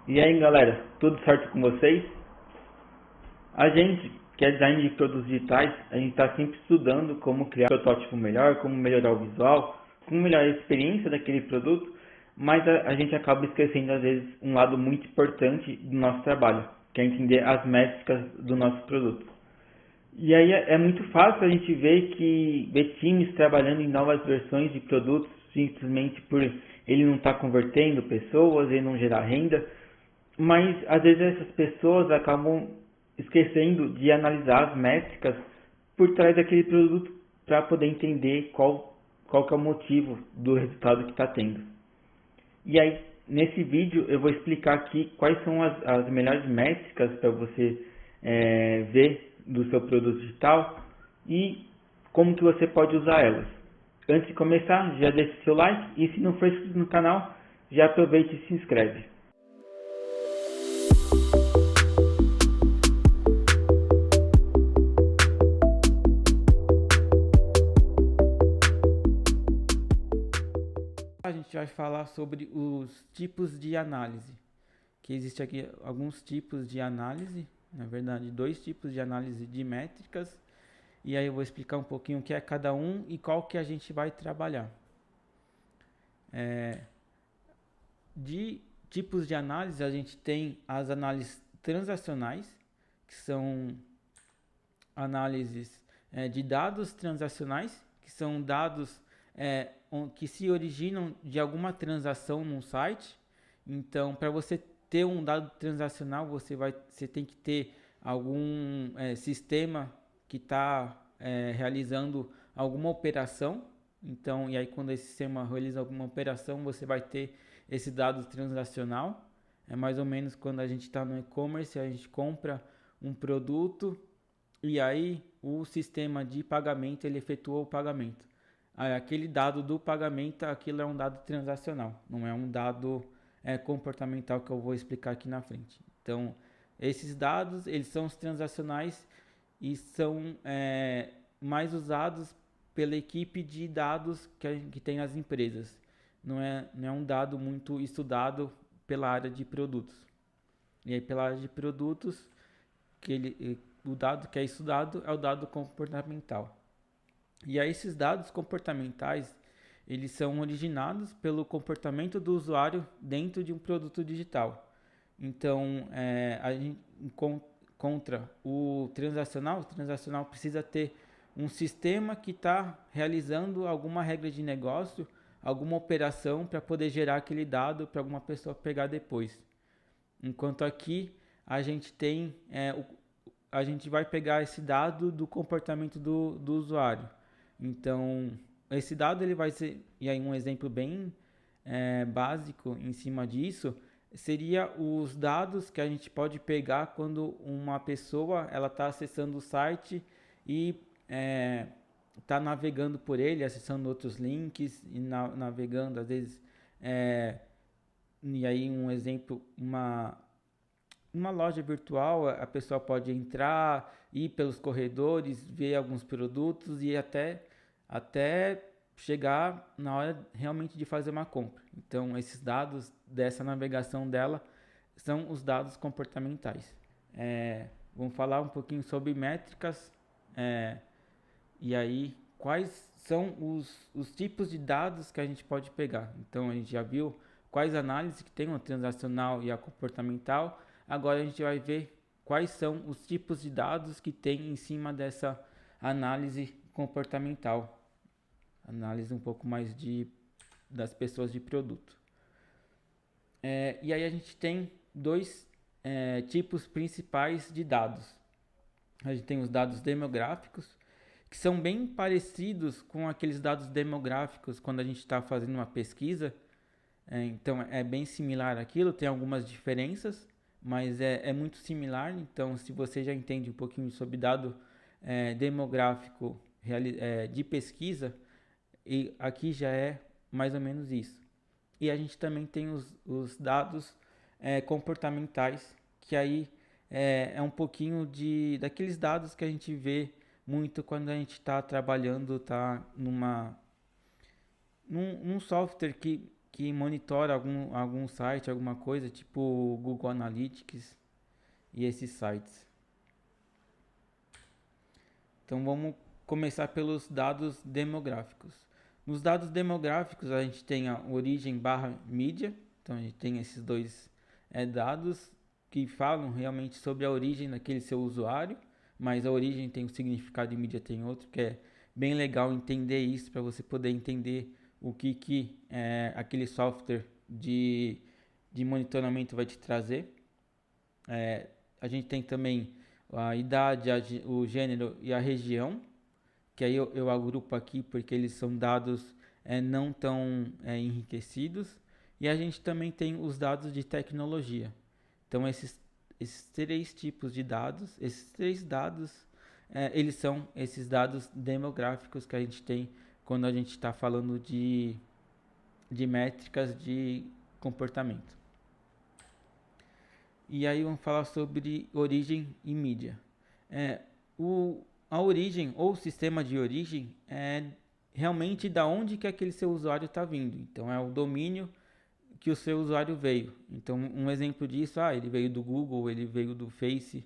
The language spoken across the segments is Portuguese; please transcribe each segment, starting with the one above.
E aí galera, tudo certo com vocês? A gente, que é design de produtos digitais, a gente está sempre estudando como criar um protótipo melhor, como melhorar o visual, como melhorar a experiência daquele produto, mas a gente acaba esquecendo às vezes um lado muito importante do nosso trabalho, que é entender as métricas do nosso produto. E aí é muito fácil a gente ver times trabalhando em novas versões de produtos simplesmente por ele não estar convertendo pessoas, ele não gerar renda, mas às vezes essas pessoas acabam esquecendo de analisar as métricas por trás daquele produto para poder entender qual que é o motivo do resultado que está tendo. E aí, nesse vídeo, eu vou explicar aqui quais são as melhores métricas para você ver do seu produto digital e como que você pode usar elas. Antes de começar, já deixe seu like e se não for inscrito no canal, já aproveite e se inscreve. A gente vai falar sobre os tipos de análise, que existe aqui alguns tipos de análise, na verdade 2 tipos de análise de métricas, e aí eu vou explicar um pouquinho o que é cada um e qual que a gente vai trabalhar. De tipos de análise, a gente tem as análises transacionais, que são análises de dados transacionais, que são dados que se originam de alguma transação num site. Então, para você ter um dado transacional, você tem que ter algum sistema que está realizando alguma operação. Então, e aí quando esse sistema realiza alguma operação, você vai ter esse dado transacional. É mais ou menos quando a gente está no e-commerce, a gente compra um produto e aí o sistema de pagamento ele efetua o pagamento. Aí, aquele dado do pagamento, aquilo é um dado transacional, não é um dado comportamental que eu vou explicar aqui na frente. Então, esses dados eles são os transacionais e são mais usados pela equipe de dados que tem as empresas. Não é um dado muito estudado pela área de produtos. E aí, pela área de produtos, o dado que é estudado é o dado comportamental. E aí, esses dados comportamentais, eles são originados pelo comportamento do usuário dentro de um produto digital. Então, a gente encontra o transacional precisa ter um sistema que está realizando alguma regra de negócio, alguma operação para poder gerar aquele dado para alguma pessoa pegar depois. Enquanto aqui a gente tem, a gente vai pegar esse dado do comportamento do usuário. Então, esse dado ele vai ser, e aí um exemplo bem básico em cima disso, seria os dados que a gente pode pegar quando uma pessoa ela está acessando o site e está navegando por ele, acessando outros links e navegando, às vezes, e aí um exemplo, uma loja virtual, a pessoa pode entrar, ir pelos corredores, ver alguns produtos e até chegar na hora realmente de fazer uma compra. Então, esses dados dessa navegação dela são os dados comportamentais. Vamos falar um pouquinho sobre métricas e aí quais são os tipos de dados que a gente pode pegar. Então, a gente já viu quais análises que tem, a transacional e a comportamental. Agora a gente vai ver quais são os tipos de dados que tem em cima dessa análise comportamental. Análise um pouco mais das pessoas de produto. E aí a gente tem 2 tipos principais de dados. A gente tem os dados demográficos, que são bem parecidos com aqueles dados demográficos quando a gente está fazendo uma pesquisa. Então é bem similar àquilo, tem algumas diferenças, mas é muito similar. Então, se você já entende um pouquinho sobre dado demográfico de pesquisa, e aqui já é mais ou menos isso. E a gente também tem os dados comportamentais, que aí é um pouquinho daqueles dados que a gente vê muito quando a gente está trabalhando, num software que que monitora algum site, alguma coisa, tipo o Google Analytics e esses sites. Então vamos começar pelos dados demográficos. Nos dados demográficos a gente tem a origem barra mídia, então a gente tem esses dois dados que falam realmente sobre a origem daquele seu usuário, mas a origem tem um significado e mídia tem outro, que é bem legal entender isso para você poder entender o que aquele software de monitoramento vai te trazer. A gente tem também a idade, o gênero e a região, que aí eu agrupo aqui porque eles são dados não tão enriquecidos. E a gente também tem os dados de tecnologia. Então esses três tipos de dados, esses três dados, eles são esses dados demográficos que a gente tem quando a gente está falando de métricas de comportamento. E aí vamos falar sobre origem e mídia. A origem ou o sistema de origem é realmente da onde que aquele seu usuário está vindo. Então é o domínio que o seu usuário veio. Então um exemplo disso, ele veio do Google, ele veio do Face,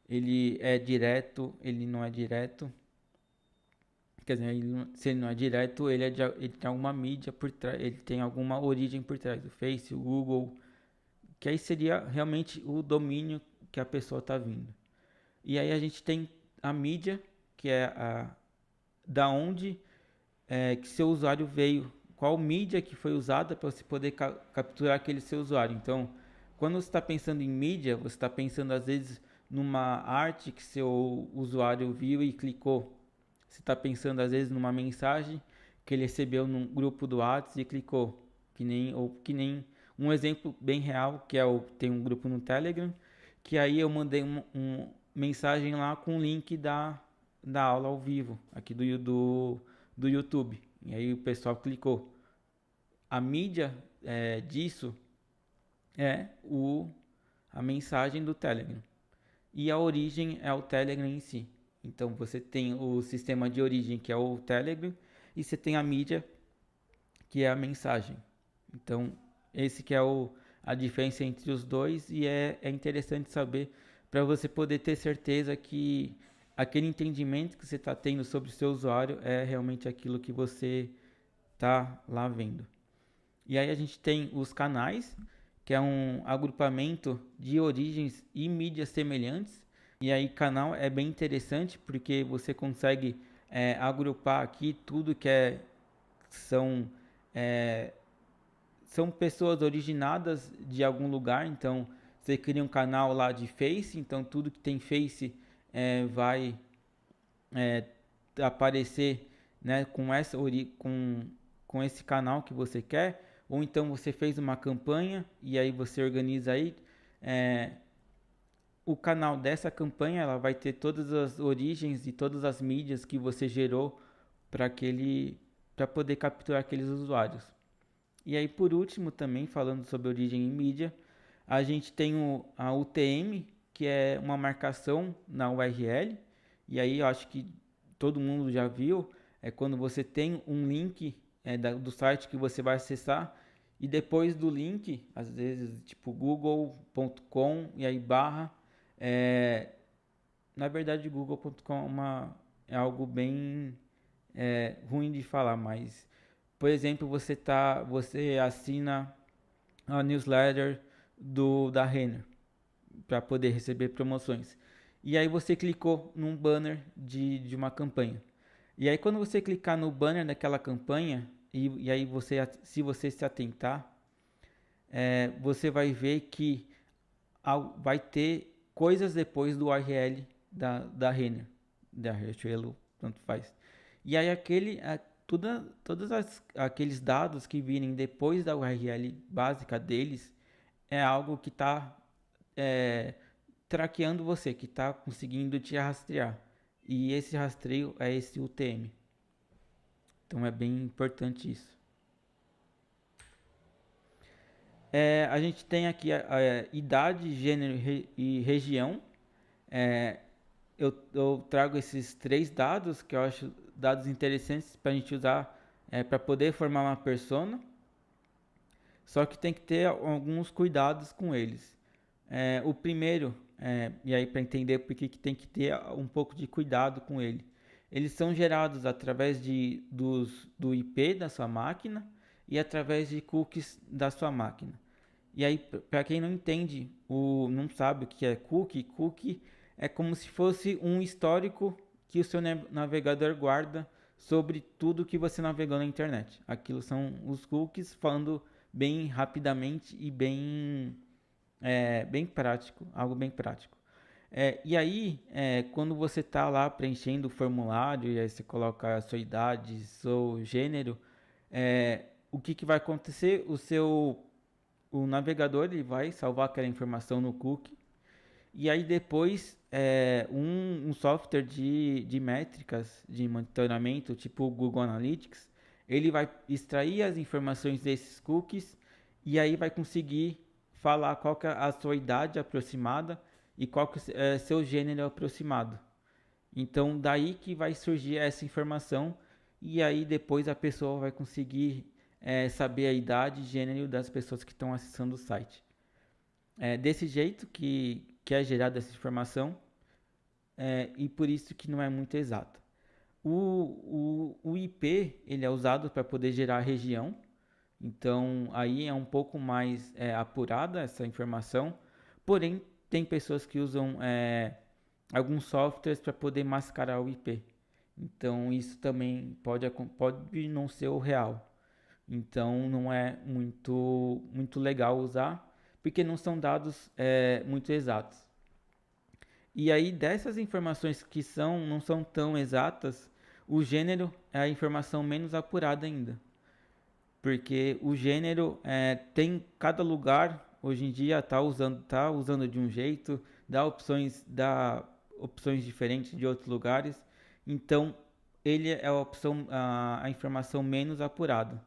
ele é direto, ele não é direto. Quer dizer, se ele não é direto, ele tem alguma mídia por trás, ele tem alguma origem por trás do Face, o Google, que aí seria realmente o domínio que a pessoa está vindo. E aí a gente tem a mídia, que é da onde que seu usuário veio, qual mídia que foi usada para você poder capturar aquele seu usuário. Então, quando você está pensando em mídia, você está pensando às vezes numa arte que seu usuário viu e clicou. Você está pensando às vezes numa mensagem que ele recebeu num grupo do WhatsApp e clicou. Que nem um exemplo bem real, que tem um grupo no Telegram, que aí eu mandei uma mensagem lá com o link da aula ao vivo, aqui do YouTube. E aí o pessoal clicou. A mídia disso é a mensagem do Telegram. E a origem é o Telegram em si. Então você tem o sistema de origem, que é o Telegram, e você tem a mídia, que é a mensagem. Então esse que é a diferença entre os dois, e é interessante saber para você poder ter certeza que aquele entendimento que você está tendo sobre o seu usuário é realmente aquilo que você está lá vendo. E aí a gente tem os canais, que é um agrupamento de origens e mídias semelhantes. E aí canal é bem interessante porque você consegue agrupar aqui tudo que são pessoas originadas de algum lugar. Então você cria um canal lá de Face, então tudo que tem Face vai aparecer, né, com esse canal que você quer. Ou então você fez uma campanha e aí você organiza aí o canal dessa campanha, ela vai ter todas as origens e todas as mídias que você gerou para poder capturar aqueles usuários. E aí por último também falando sobre origem e mídia, a gente tem a UTM, que é uma marcação na URL. E aí eu acho que todo mundo já viu, é quando você tem um link do site que você vai acessar, e depois do link, às vezes tipo google.com e aí barra, na verdade google.com é algo bem ruim de falar, mas por exemplo você assina a newsletter da Renner para poder receber promoções. E aí você clicou num banner de uma campanha. E aí quando você clicar no banner daquela campanha, e aí se você se atentar, você vai ver que vai ter coisas depois do URL da Renner, da Riachuelo, tanto faz. E aí todos aqueles dados que virem depois da URL básica deles é algo que está traqueando você, que está conseguindo te rastrear. E esse rastreio é esse UTM. Então é bem importante isso. A gente tem aqui a idade, gênero e região. Eu trago esses três dados que eu acho dados interessantes para a gente usar para poder formar uma persona. Só que tem que ter alguns cuidados com eles. O primeiro, e aí para entender por que tem que ter um pouco de cuidado com ele. Eles são gerados através do IP da sua máquina e através de cookies da sua máquina. E aí, para quem não entende, não sabe o que é cookie é como se fosse um histórico que o seu navegador guarda sobre tudo que você navegou na internet. Aquilo são os cookies, falando bem rapidamente e bem prático, algo bem prático. E aí, quando você está lá preenchendo o formulário, e aí você coloca a sua idade, seu gênero, o que vai acontecer? O navegador ele vai salvar aquela informação no cookie, e aí depois um software de métricas, de monitoramento, tipo o Google Analytics, ele vai extrair as informações desses cookies e aí vai conseguir falar qual que é a sua idade aproximada e qual que é seu gênero aproximado. Então daí que vai surgir essa informação e aí depois a pessoa vai conseguir saber a idade e gênero das pessoas que estão acessando o site. É desse jeito que é gerada essa informação e por isso que não é muito exato. O IP ele é usado para poder gerar região, então aí é um pouco mais apurada essa informação, porém tem pessoas que usam alguns softwares para poder mascarar o IP. Então isso também pode não ser o real. Então não é muito legal usar, porque não são dados muito exatos. E aí dessas informações que não são tão exatas, o gênero é a informação menos apurada ainda. Porque o gênero tem cada lugar hoje em dia tá usando de um jeito, dá opções diferentes de outros lugares. Então ele é a informação menos apurada.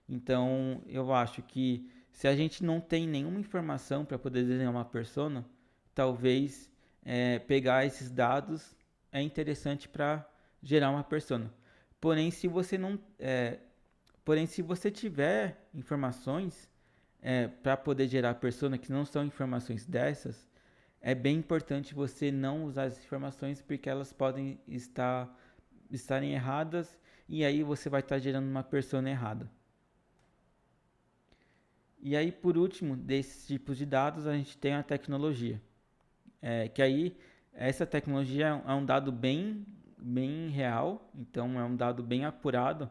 Então eu acho que se a gente não tem nenhuma informação para poder desenhar uma persona, talvez pegar esses dados é interessante para gerar uma persona. Porém, se você não, porém, se você tiver informações para poder gerar persona que não são informações dessas, é bem importante você não usar as informações porque elas podem estarem erradas e aí você vai estar gerando uma persona errada. E aí, por último, desses tipos de dados, a gente tem a tecnologia. Que aí, essa tecnologia é um dado bem real, então é um dado bem apurado.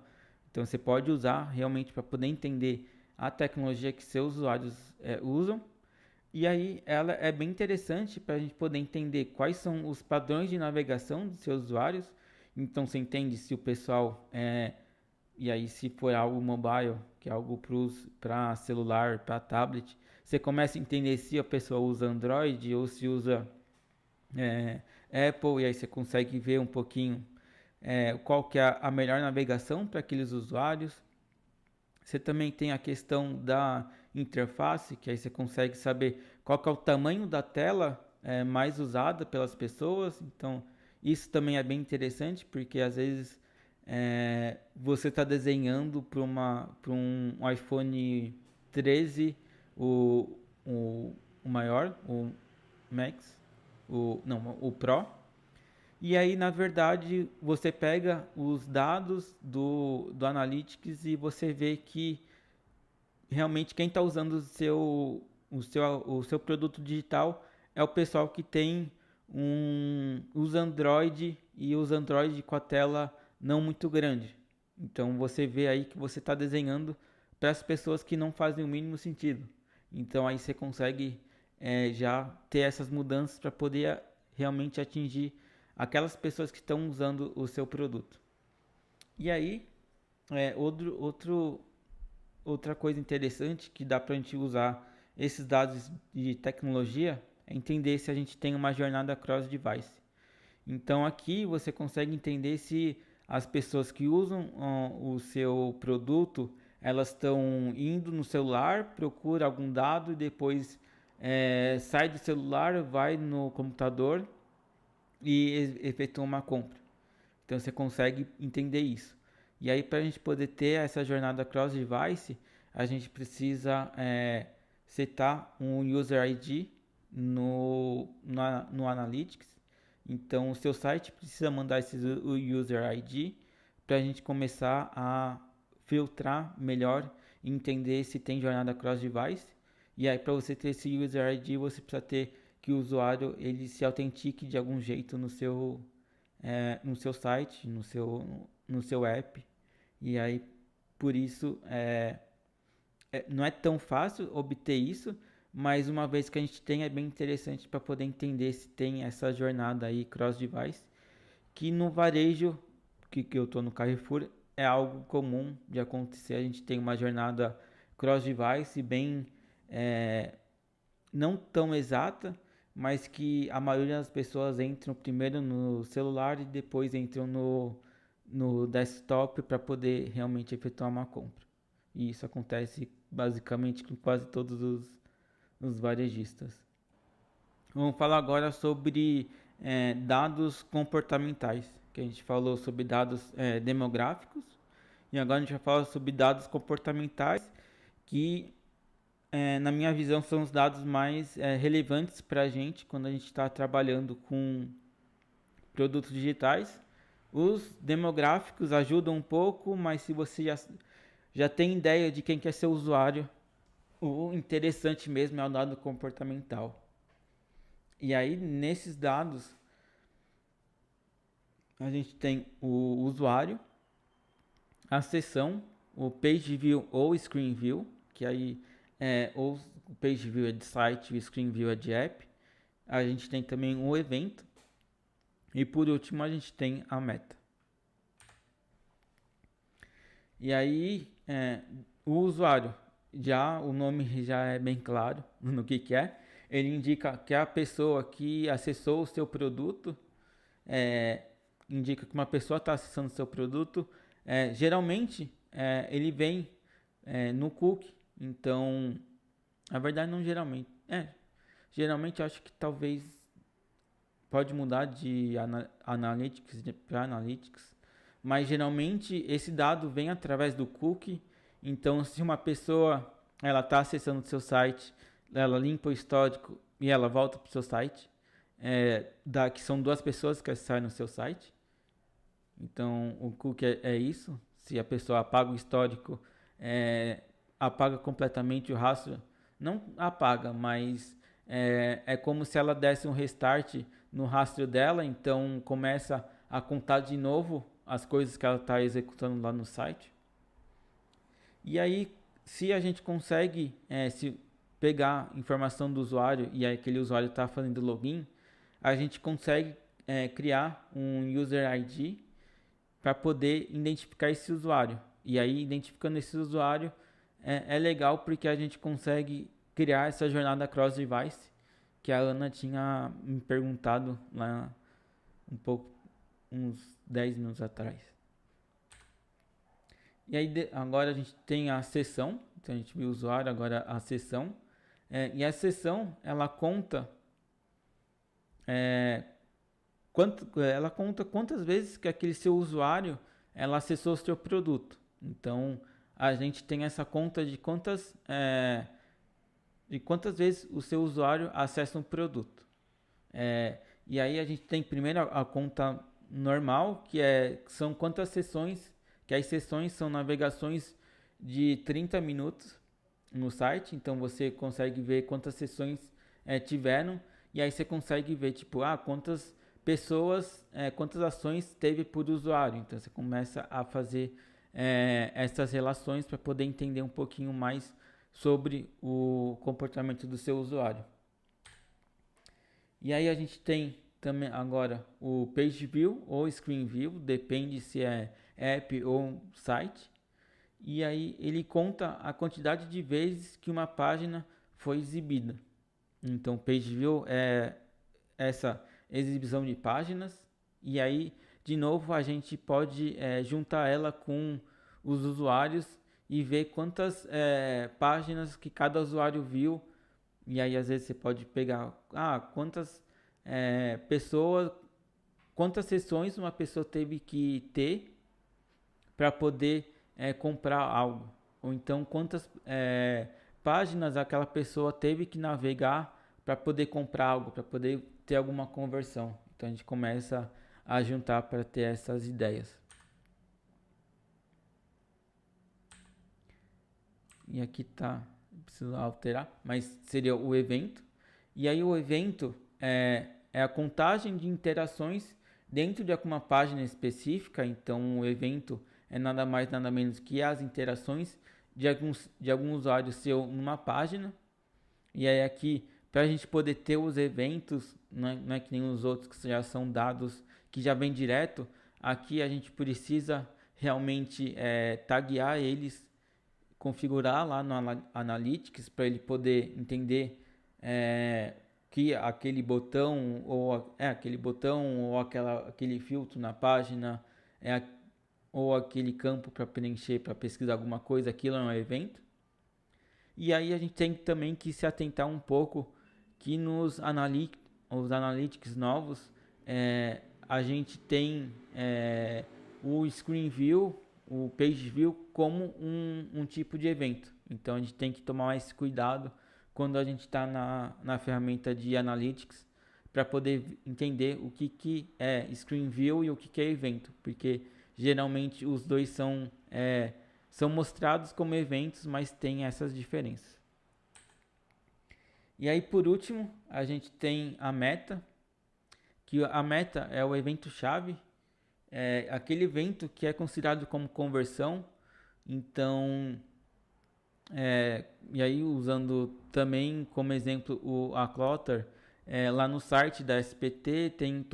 Então, você pode usar realmente para poder entender a tecnologia que seus usuários usam. E aí, ela é bem interessante para a gente poder entender quais são os padrões de navegação dos seus usuários. Então, você entende se o pessoal e aí, se for algo mobile, que é algo para celular, para tablet, você começa a entender se a pessoa usa Android ou se usa é, Apple, e aí você consegue ver um pouquinho qual que é a melhor navegação para aqueles usuários. Você também tem a questão da interface, que aí você consegue saber qual que é o tamanho da tela mais usada pelas pessoas. Então, isso também é bem interessante, porque às vezes você está desenhando para um iPhone 13, o, o, o maior, o Max, não, o Pro. E aí, na verdade, você pega os dados do Analytics e você vê que realmente quem está usando o seu produto digital é o pessoal que tem os Android e os Android com a tela não muito grande. Então você vê aí que você está desenhando para as pessoas que não fazem o mínimo sentido. Então aí você consegue já ter essas mudanças para poder realmente atingir aquelas pessoas que estão usando o seu produto. E aí, é, outro, outra coisa interessante que dá para a gente usar esses dados de tecnologia é entender se a gente tem uma jornada cross-device. Então aqui você consegue entender se as pessoas que usam o seu produto elas estão indo no celular, procura algum dado e depois sai do celular, vai no computador e efetua uma compra. Então você consegue entender isso. E aí para a gente poder ter essa jornada cross-device, a gente precisa setar um User ID no Analytics. Então, o seu site precisa mandar esse User ID para a gente começar a filtrar melhor e entender se tem jornada cross-device. E aí, para você ter esse User ID, você precisa ter que o usuário ele se autentique de algum jeito no seu site, no seu app. E aí, por isso, não é tão fácil obter isso, mas uma vez que a gente tem, é bem interessante para poder entender se tem essa jornada aí cross-device, que no varejo, que eu estou no Carrefour, é algo comum de acontecer. A gente tem uma jornada cross-device bem, não tão exata, mas que a maioria das pessoas entram primeiro no celular e depois entram no desktop para poder realmente efetuar uma compra. E isso acontece basicamente com quase todos os varejistas. Vamos falar agora sobre dados comportamentais, que a gente falou sobre dados demográficos, e agora a gente vai falar sobre dados comportamentais, que na minha visão são os dados mais relevantes para a gente quando a gente está trabalhando com produtos digitais. Os demográficos ajudam um pouco, mas se você já tem ideia de quem quer ser o usuário, o interessante mesmo é o dado comportamental. E aí, nesses dados, a gente tem o usuário, a seção, o page view ou screen view, que aí ou o page view é de site, o screen view é de app. A gente tem também o evento. E por último, a gente tem a meta. E aí, o usuário, já o nome já é bem claro no que é. Ele indica que a pessoa que acessou o seu produto, indica que uma pessoa está acessando o seu produto. Geralmente, ele vem no cookie. Então, na verdade, não geralmente. Geralmente, eu acho que talvez pode mudar de Analytics para Analytics. Mas geralmente esse dado vem através do cookie. Então, se uma pessoa ela está acessando o seu site, ela limpa o histórico e ela volta para o seu site, que são duas pessoas que acessaram o seu site. Então, o cookie é isso. Se a pessoa apaga o histórico, apaga completamente o rastro. Não apaga, mas é como se ela desse um restart no rastro dela. Então, começa a contar de novo as coisas que ela está executando lá no site. E aí, se a gente consegue se pegar informação do usuário e aquele usuário está fazendo login, a gente consegue criar um User ID para poder identificar esse usuário. E aí, identificando esse usuário, é legal porque a gente consegue criar essa jornada cross-device que a Ana tinha me perguntado lá uns 10 minutos atrás. E aí agora a gente tem a sessão, então a gente viu o usuário, agora a sessão. E a sessão, ela conta quantas vezes que aquele seu usuário ela acessou o seu produto. Então a gente tem essa conta de quantas vezes o seu usuário acessa um produto. E aí a gente tem primeiro a conta normal, que são quantas sessões, que as sessões são navegações de 30 minutos no site. Então você consegue ver quantas sessões tiveram, e aí você consegue ver tipo quantas pessoas, quantas ações teve por usuário. Então você começa a fazer essas relações para poder entender um pouquinho mais sobre o comportamento do seu usuário. E aí a gente tem também agora o Page View ou Screen View, depende se é app ou site. E aí ele conta a quantidade de vezes que uma página foi exibida. Então Page View é essa exibição de páginas. E aí, de novo, a gente pode juntar ela com os usuários e ver quantas páginas que cada usuário viu. E aí, às vezes, você pode pegar quantas pessoas, quantas sessões uma pessoa teve que ter para poder comprar algo. ou então quantas páginas aquela pessoa teve que navegar para poder comprar algo, para poder ter alguma conversão. Então a gente começa a juntar para ter essas ideias. E aqui tá, preciso alterar, mas seria o evento. E aí o evento é a contagem de interações dentro de alguma página específica. Então o evento é nada mais nada menos que as interações de algum usuário seu numa página. E aí aqui, para a gente poder ter os eventos, não é que nem os outros que já são dados que já vem direto, aqui a gente precisa realmente taguear eles, configurar lá no Analytics para ele poder entender que aquele botão ou aquele filtro na página ou aquele campo para preencher, para pesquisar alguma coisa, aquilo é um evento. E aí a gente tem também que se atentar um pouco que nos os analytics novos a gente tem o Screen View, o Page View como um tipo de evento. Então a gente tem que tomar mais cuidado quando a gente está na ferramenta de Analytics para poder entender o que é Screen View e o que é evento, porque geralmente os dois são mostrados como eventos, mas tem essas diferenças. E aí, por último, a gente tem a meta, que a meta é o evento-chave, aquele evento que é considerado como conversão. Então, e aí usando também como exemplo a Clotter, lá no site da SPT tem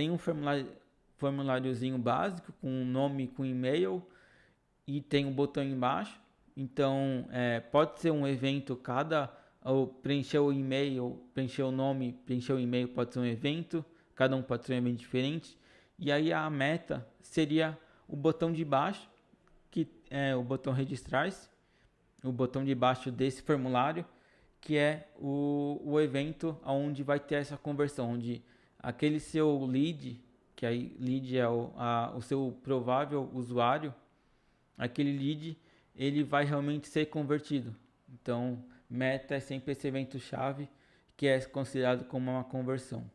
um formuláriozinho básico com nome, com e-mail, e tem um botão embaixo. Então pode ser um evento ou preencher o e-mail, preencher o nome, preencher o e-mail pode ser um evento, cada um pode ser um evento diferente. E aí a meta seria o botão de baixo, que é o botão registrar-se, o botão de baixo desse formulário, que é o evento onde vai ter essa conversão, onde aquele seu lead, que aí lead é o seu provável usuário, aquele lead ele vai realmente ser convertido. Então, meta é sempre esse evento-chave que é considerado como uma conversão.